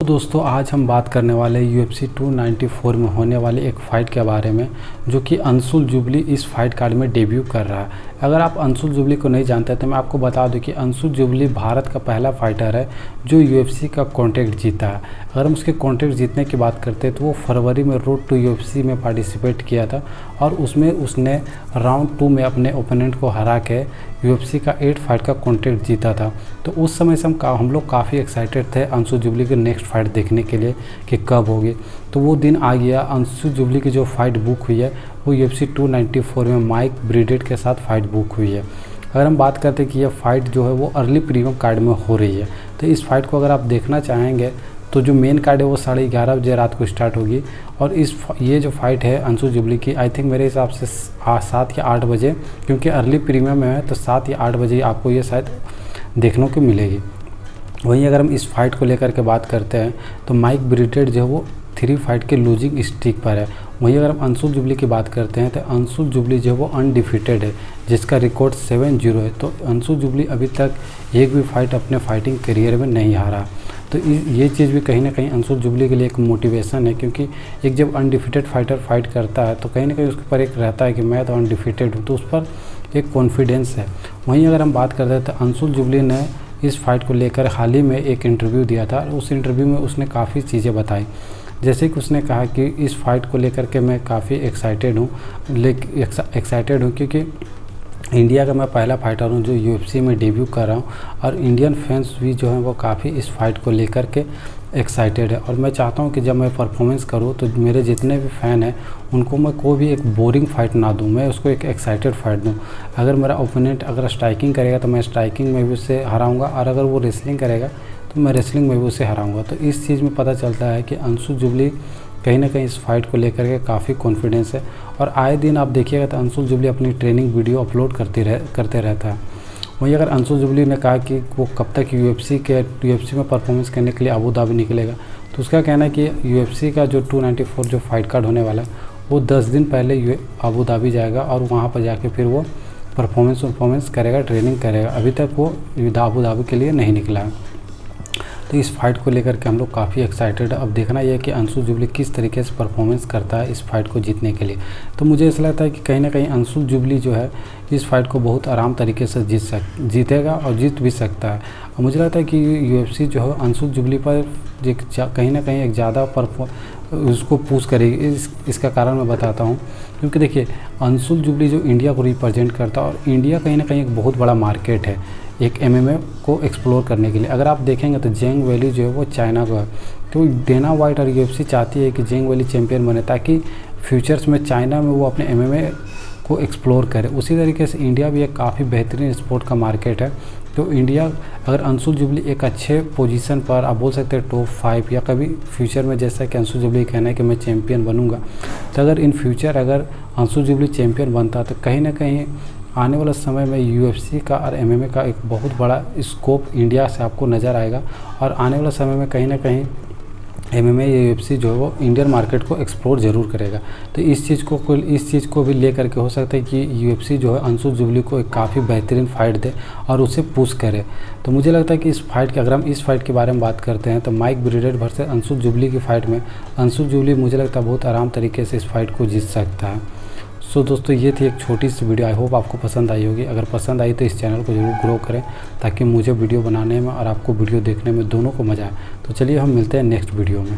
दोस्तों आज हम बात करने वाले UFC 294 में होने वाले एक फ़ाइट के बारे में, जो कि अंशुल जुबली इस फाइट कार्ड में डेब्यू कर रहा है। अगर आप अंशुल जुबली को नहीं जानते तो मैं आपको बता दूं कि अंशुल जुबली भारत का पहला फाइटर है जो UFC का कॉन्ट्रैक्ट जीता है। अगर हम उसके कॉन्ट्रैक्ट जीतने की बात करते हैं तो वो फरवरी में रोड टू UFC में पार्टिसिपेट किया था और उसमें उसने राउंड 2 में अपने ओपोनेंट को हरा के UFC का 8 फाइट का कॉन्ट्रैक्ट जीता था। तो उस समय से हम लोग काफ़ी एक्साइटेड थे अंशुल जुबली के नेक्स्ट फाइट देखने के लिए कि कब होगी। तो वो दिन आ गया। अंशुल जुबली की जो फाइट बुक हुई है वो UFC 294 में माइक ब्रिडेट के साथ फाइट बुक हुई है। अगर हम बात करते हैं कि यह फाइट जो है वो अर्ली प्रीमियम कार्ड में हो रही है, तो इस फाइट को अगर आप देखना चाहेंगे तो जो मेन कार्ड है वो 11:30 बजे रात को स्टार्ट होगी। और ये जो फाइट है अंशुल जुबली की, आई थिंक मेरे हिसाब से 7 या 8 बजे, क्योंकि अर्ली प्रीमियम में है तो 7 या 8 बजे आपको ये शायद देखने को मिलेगी। वहीं अगर हम इस फाइट को लेकर के बात करते हैं तो माइक ब्रिडेट जो है वो 3 फाइट के लूजिंग स्ट्रीक पर है। वहीं अगर हम अंशुल जुबली की बात करते हैं तो अंशुल जुबली जो है वो अनडिफिटेड है, जिसका रिकॉर्ड 7-0 है। तो अंशुल जुबली अभी तक एक भी फाइट अपने फाइटिंग करियर में नहीं हारा। तो ये चीज़ भी कहीं ना कहीं अंशुल जुबली के लिए एक मोटिवेशन है, क्योंकि एक जब अनडिफिटेड फाइटर फाइट करता है तो कहीं ना कहीं उसके ऊपर एक रहता है कि मैं तो अनडिफिटेड हूँ, तो उस पर एक कॉन्फिडेंस है। वहीं अगर हम बात करते हैं तो अंशुल जुबली ने इस फाइट को लेकर हाल ही में एक इंटरव्यू दिया था। उस इंटरव्यू में उसने काफ़ी चीज़ें बताई, जैसे कि उसने कहा कि इस फाइट को लेकर के मैं काफ़ी एक्साइटेड हूँ क्योंकि इंडिया का मैं पहला फाइटर हूँ जो UFC में डेब्यू कर रहा हूँ और इंडियन फैंस भी जो हैं वो काफ़ी इस फाइट को लेकर के एक्साइटेड है। और मैं चाहता हूँ कि जब मैं परफॉर्मेंस करूँ तो मेरे जितने भी फ़ैन हैं उनको मैं कोई भी एक बोरिंग फाइट ना दूँ, मैं उसको एक एक्साइटेड फाइट दूँ। अगर मेरा ओपोनेंट अगर स्ट्राइकिंग करेगा तो मैं स्ट्राइकिंग में भी उससे हराऊँगा, और अगर वो रेसलिंग करेगा तो मैं रेसलिंग में भी उससे हराऊँगा। तो इस चीज़ में पता चलता है कि अंशुल जुबली कहीं ना कहीं इस फाइट को लेकर के काफ़ी कॉन्फिडेंस है। और आए दिन आप देखिएगा तो अंशुल जुबली अपनी ट्रेनिंग वीडियो अपलोड करते रहता है। वहीं अगर अंशुल जुबली ने कहा कि वो कब तक UFC में परफॉर्मेंस करने के लिए अबू धाबी निकलेगा, तो उसका कहना है कि UFC का जो 294 जो फाइट कार्ड होने वाला है वो 10 दिन पहले अबू धाबी जाएगा और वहाँ पर जाके फिर वो परफॉर्मेंस करेगा, ट्रेनिंग करेगा। अभी तक वो अबू धाबी के लिए नहीं निकला है। तो इस फाइट को लेकर के हम लोग काफ़ी एक्साइटेड है। अब देखना यह है कि अंशुल जुबली किस तरीके से परफॉर्मेंस करता है इस फाइट को जीतने के लिए। तो मुझे ऐसा लगता है कि कहीं ना कहीं अंशुल जुबली जो है इस फाइट को बहुत आराम तरीके से जीतेगा और जीत भी सकता है। और मुझे लगता है कि UFC जो है अंशुल जुबली पर कहीं ना कहीं एक ज़्यादा उसको पुश करेगी। इसका कारण मैं बताता हूँ, क्योंकि देखिए अंशुल जुबली जो इंडिया को रिप्रेजेंट करता है और इंडिया कहीं ना कहीं एक बहुत बड़ा मार्केट है एक MMA को एक्सप्लोर करने के लिए। अगर आप देखेंगे तो जेंग वैली जो है वो चाइना का है, तो डेना वाइट और UFC चाहती है कि जेंग वैली चैम्पियन बने ताकि फ्यूचर्स में चाइना में वो अपने MMA को एक्सप्लोर करे। उसी तरीके से इंडिया भी एक काफ़ी बेहतरीन स्पोर्ट का मार्केट है। तो इंडिया अगर अंशुल जुबली एक अच्छे पोजीशन पर, आप बोल सकते हैं टॉप 5 या कभी फ्यूचर में, जैसा कि अंशुल जुबली कहना है कि मैं चैम्पियन बनूंगा, तो अगर इन फ्यूचर अगर अंशुल जुबली चैम्पियन बनता तो कहीं ना कहीं आने वाला समय में UFC का और MMA का एक बहुत बड़ा स्कोप इंडिया से आपको नज़र आएगा। और आने वाला समय में कहीं ना कहीं MMA या UFC जो है वो इंडियन मार्केट को एक्सप्लोर ज़रूर करेगा। तो इस चीज़ को भी लेकर के हो सकता है कि UFC जो है अंशुल जुबली को एक काफ़ी बेहतरीन फाइट दे और उसे पुश करे। तो मुझे लगता है कि इस फाइट की, अगर हम इस फाइट के बारे में बात करते हैं तो माइक ब्रिडेट वर्सेस अंशुल जुबली की फ़ाइट में अंशुल जुबली मुझे लगता है बहुत आराम तरीके से इस फाइट को जीत सकता है। सो दोस्तों ये थी एक छोटी सी वीडियो, आई होप आपको पसंद आई होगी। अगर पसंद आई तो इस चैनल को ज़रूर ग्रो करें ताकि मुझे वीडियो बनाने में और आपको वीडियो देखने में दोनों को मज़ा आए। तो चलिए हम मिलते हैं नेक्स्ट वीडियो में।